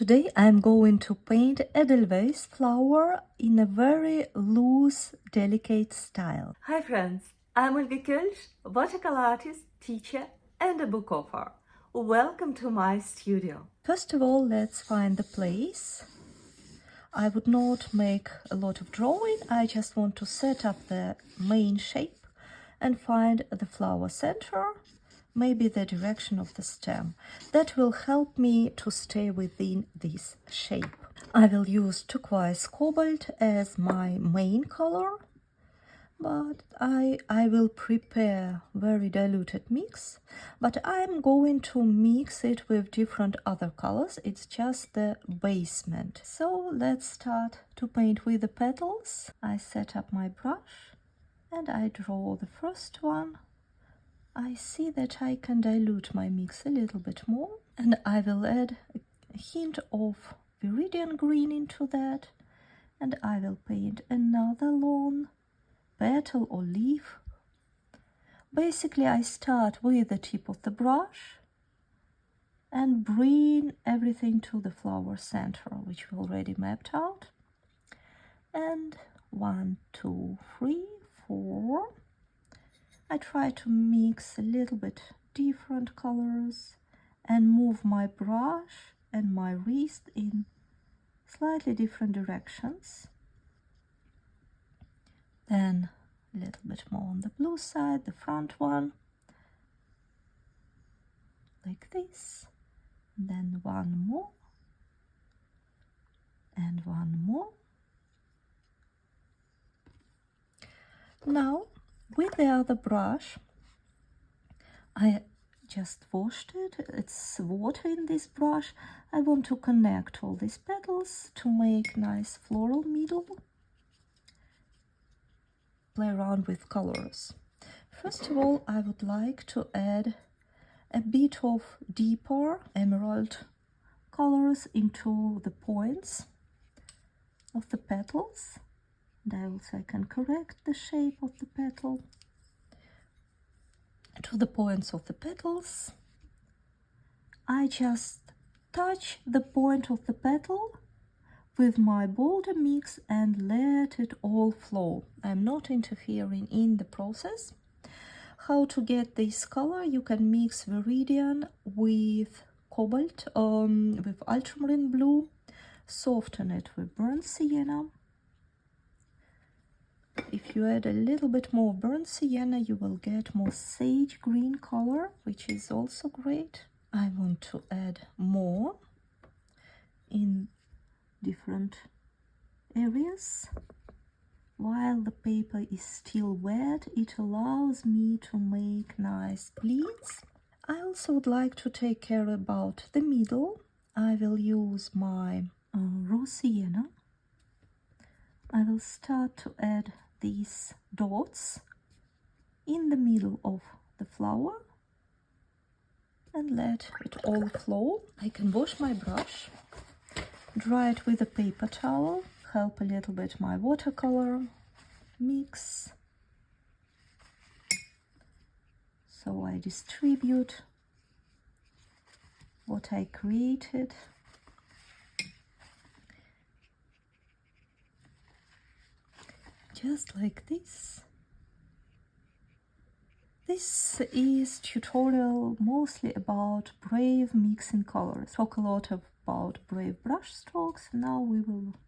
Today I'm going to paint Edelweis Flower in a very loose, delicate style. Hi friends, I'm Olga Koelsch, watercolor artist, teacher and a book author. Welcome to my studio. First of all, let's find the place. I would not make a lot of drawing, I just want to set up the main shape and find the flower center, maybe the direction of the stem. That will help me to stay within this shape. I will use turquoise cobalt as my main color, but I will prepare very diluted mix, but I'm going to mix it with different other colors. It's just the basement. So let's start to paint with the petals. I set up my brush and I draw the first one. I see that I can dilute my mix a little bit more, and I will add a hint of viridian green into that, and I will paint another long petal or leaf. Basically, I start with the tip of the brush and bring everything to the flower center, which we already mapped out. And 1, 2, 3, 4. I try to mix a little bit different colors and move my brush and my wrist in slightly different directions. Then a little bit more on the blue side, the front one, like this. Then one more and one more. Now, with the other brush, I just washed it. It's water in this brush. I want to connect all these petals to make nice floral middle. Play around with colors. First of all, I would like to add a bit of deeper emerald colors into the points of the petals. And also I can correct the shape of the petal to the points of the petals. I just touch the point of the petal with my boulder mix and let it all flow. I'm not interfering in the process. How to get this color? You can mix viridian with cobalt, with ultramarine blue, soften it with burnt sienna. If you add a little bit more burnt sienna, you will get more sage green color, which is also great. I want to add more in different areas. While the paper is still wet, it allows me to make nice pleats. I also would like to take care about the middle. I will use my raw sienna. I will start to add these dots in the middle of the flower and let it all flow. I can wash my brush, dry it with a paper towel, help a little bit my watercolor mix. So I distribute what I created. Just like this. This is tutorial mostly about brave mixing colors. Talk a lot about brave brush strokes. Now we will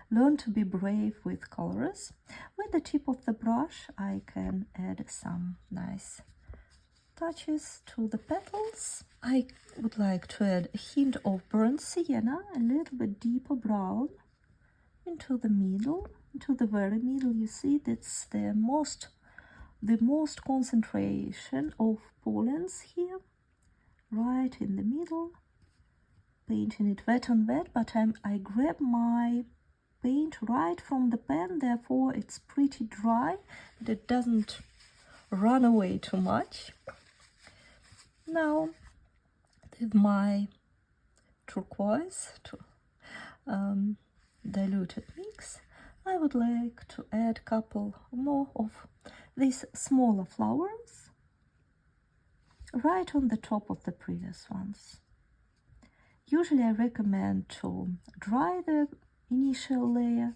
learn to be brave with colors. With the tip of the brush, I can add some nice touches to the petals. I would like to add a hint of burnt sienna, a little bit deeper brown into the middle. To the very middle, you see that's the most concentration of pollens here, right in the middle. Painting it wet on wet, but I grab my paint right from the pen, therefore it's pretty dry and it doesn't run away too much. Now with my turquoise diluted mix, I would like to add a couple more of these smaller flowers right on the top of the previous ones. Usually I recommend to dry the initial layer,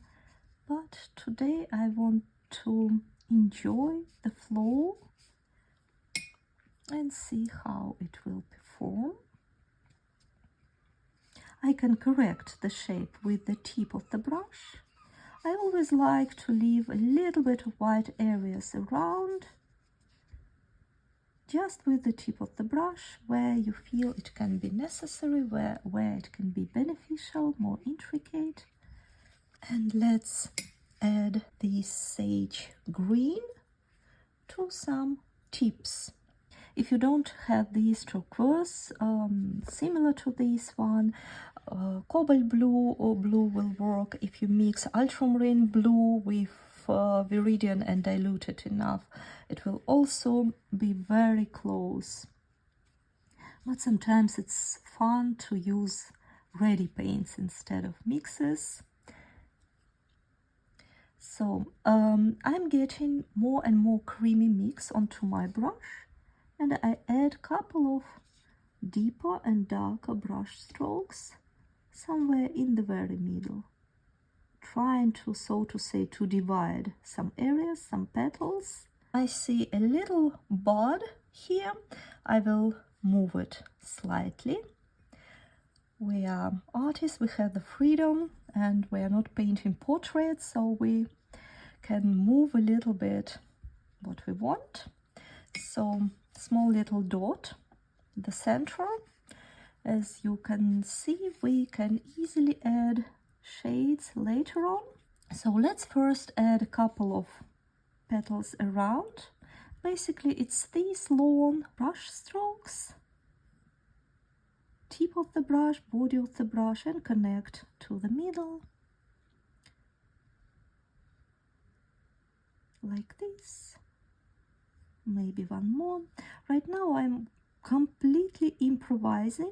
but today I want to enjoy the flow and see how it will perform. I can correct the shape with the tip of the brush. I always like to leave a little bit of white areas around, just with the tip of the brush, where you feel it can be necessary, where it can be beneficial, more intricate. And let's add this sage green to some tips. If you don't have these turquoise, similar to this one, cobalt blue or blue will work. If you mix ultramarine blue with viridian and dilute it enough, it will also be very close. But sometimes it's fun to use ready paints instead of mixes. So I'm getting more and more creamy mix onto my brush, and I add a couple of deeper and darker brush strokes somewhere in the very middle, trying to, so to say, to divide some areas, some petals. I see a little bud here. I will move it slightly. We are artists, we have the freedom, and we are not painting portraits, so we can move a little bit what we want. So small little dot in the center. As you can see, we can easily add shades later on. So let's first add a couple of petals around. Basically it's these long brush strokes, tip of the brush, body of the brush, and connect to the middle like this. Maybe one more. Right now I'm completely improvising,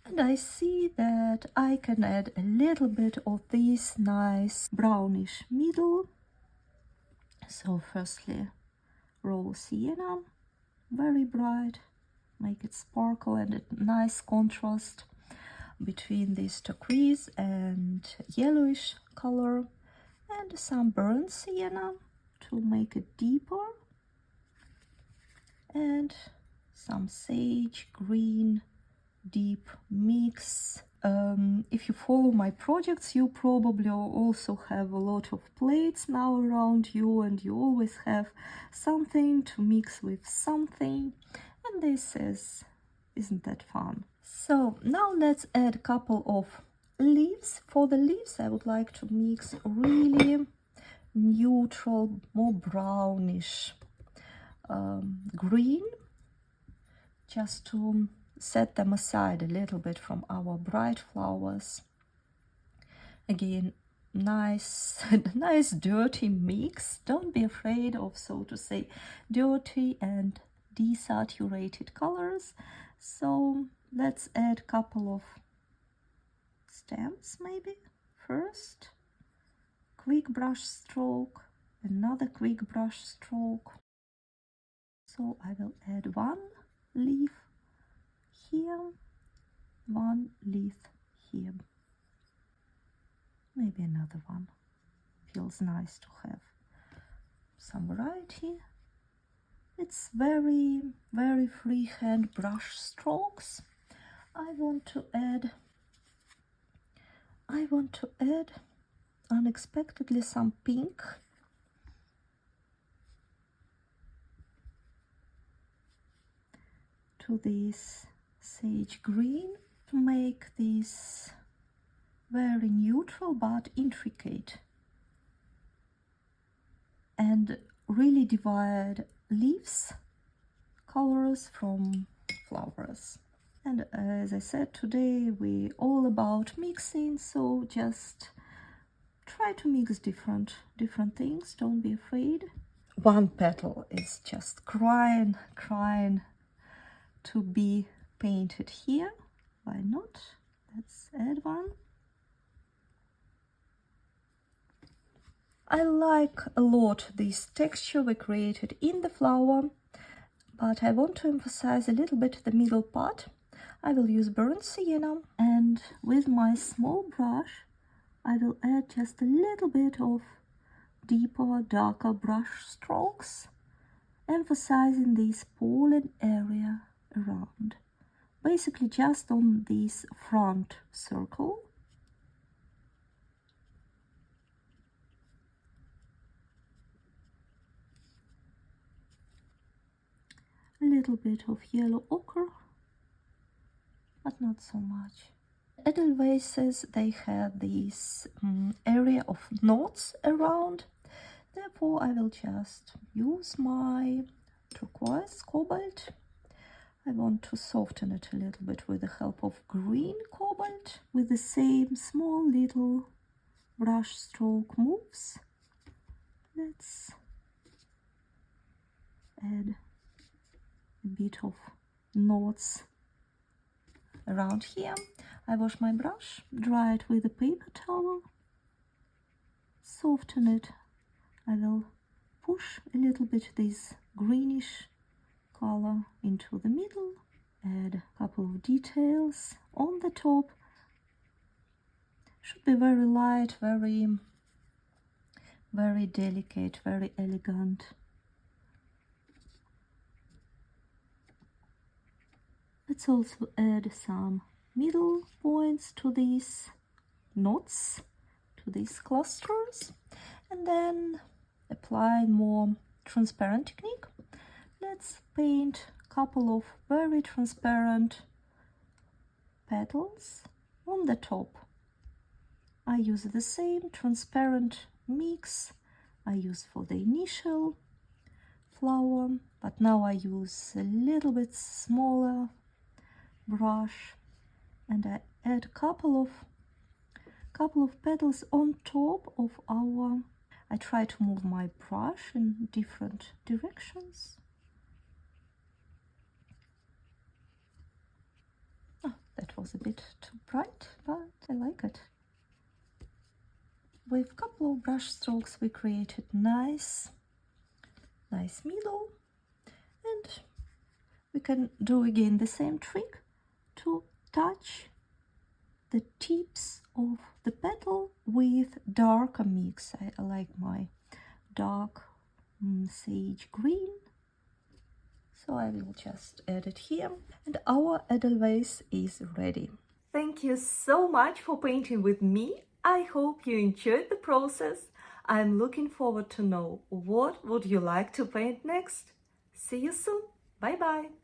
and I see that I can add a little bit of this nice brownish middle. So firstly, raw sienna, very bright, make it sparkle, and a nice contrast between this turquoise and yellowish color, and some burnt sienna to make it deeper, and some sage green deep mix. If you follow my projects, you probably also have a lot of plates now around you, and you always have something to mix with something, and this isn't that fun? So now let's add a couple of leaves. For the leaves I would like to mix really neutral, more brownish green, just to set them aside a little bit from our bright flowers. Again, nice nice dirty mix. Don't be afraid of, so to say, dirty and desaturated colors. So let's add a couple of stems maybe first. Quick brush stroke, another quick brush stroke. So I will add one leaf here, one leaf here, maybe another one. Feels nice to have some variety. It's very freehand brush strokes. I want to add unexpectedly some pink. To this sage green, to make this very neutral but intricate, and really divide leaves colors from flowers. And as I said, today we're all about mixing, so just try to mix different things. Don't be afraid. One petal is just crying to be painted here. Why not? Let's add one. I like a lot this texture we created in the flower, but I want to emphasize a little bit the middle part. I will use burnt sienna, and with my small brush I will add just a little bit of deeper, darker brush strokes, emphasizing this pollen area around, basically just on this front circle. A little bit of yellow ochre, but not so much. Edelweises, they have this area of knots around, therefore I will just use my turquoise cobalt. I want to soften it a little bit with the help of green cobalt, with the same small little brush stroke moves. Let's add a bit of knots around here. I wash my brush, dry it with a paper towel, soften it. I will push a little bit this greenish color into the middle, add a couple of details on the top. Should be very light, very delicate, very elegant. Let's also add some middle points to these knots, to these clusters, and then apply more transparent technique. Let's paint a couple of very transparent petals on the top. I use the same transparent mix I used for the initial flower, but now I use a little bit smaller brush, and I add a couple of petals on top of our. I try to move my brush in different directions. Oh, that was a bit too bright, but I like it. With a couple of brush strokes we created nice middle, and we can do again the same trick to touch the tips of the petal with darker mix. I like my dark sage green, so I will just add it here, and our Edelweiss is ready. Thank you so much for painting with me. I hope you enjoyed the process. I'm looking forward to know what would you like to paint next. See you soon. Bye bye.